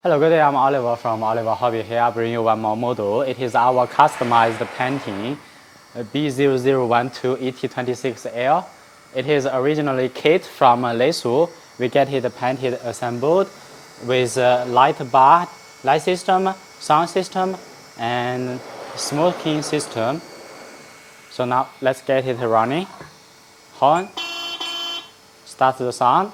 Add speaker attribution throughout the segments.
Speaker 1: Hello, good day. I'm Oliver from Oliver Hobby here. I bring you one more model. It is our customized painting B0012 ET26L. It is originally kit from Leisu. We get it painted assembled with light bar, light system, sound system, and smoking system. So now let's get it running. Horn, start the sound.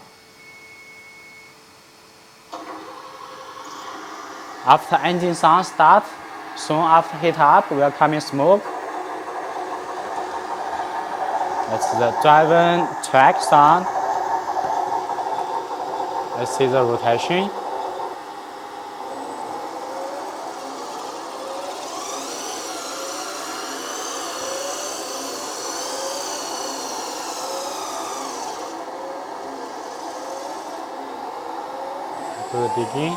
Speaker 1: After engine sound start, soon after heat up will come in smoke. That's the driven track sound. Let's see the rotation. To the digging.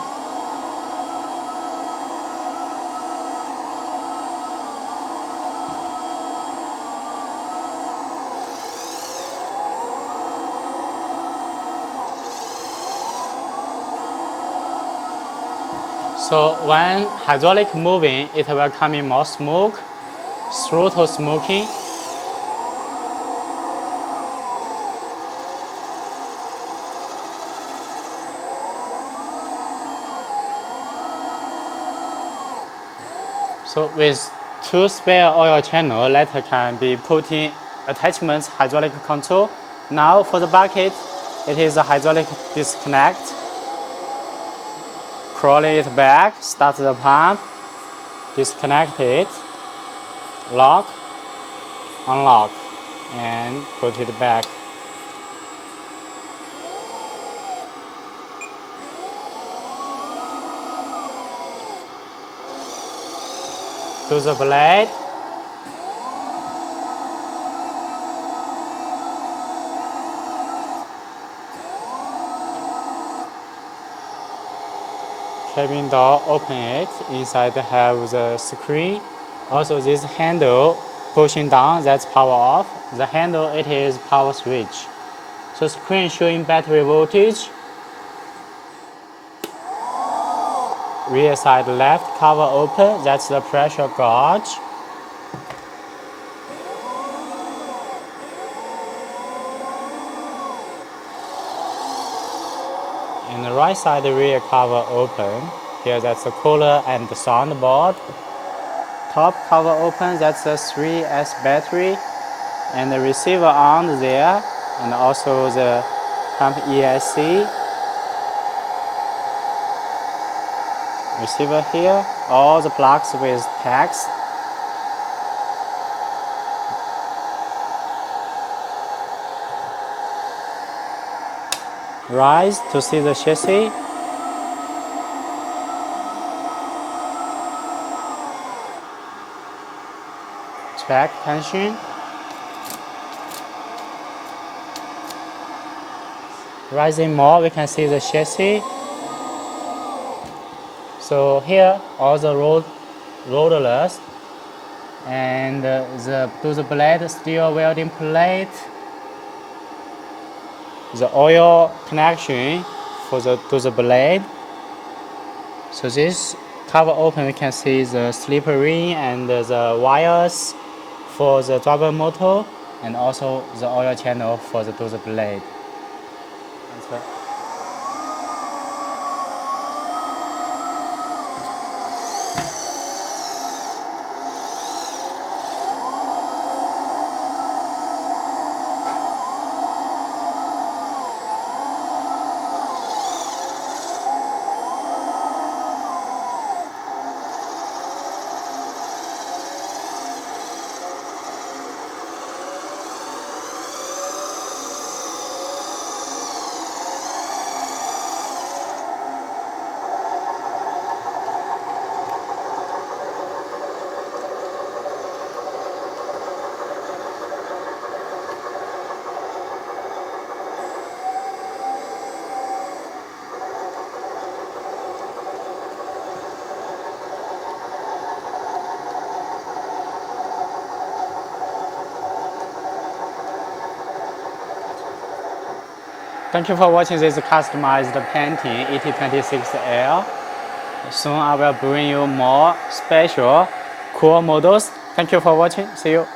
Speaker 1: So when hydraulic moving, it will come in more smoke, throttle smoking. So with two spare oil channels, later can be put in attachments hydraulic control. Now for the bucket, it is a hydraulic disconnect. Crawl it back, start the pump, disconnect it, lock, unlock, and put it back. To the blade. Cabin door, open it. Inside have the screen. Also this handle pushing down, that's power off. The handle, it is power switch. So screen showing battery voltage. Rear side left cover open, that's the pressure gauge. And the right side rear cover open. Here that's the cooler and the soundboard. Top cover open, that's the 3S battery. And the receiver on there. And also the pump ESC. Receiver here. All the plugs with tags. Rise to see the chassis. Track tension. Rising more, we can see the chassis. So here, all the rollers and the blade steel welding plate. The oil connection for to the blade. So this cover open, we can see the slipper ring and the wires for the driver motor, and also the oil channel for the to the blade. Thank you for watching this customized painting ET26L. Soon I will bring you more special, cool models. Thank you for watching. See you.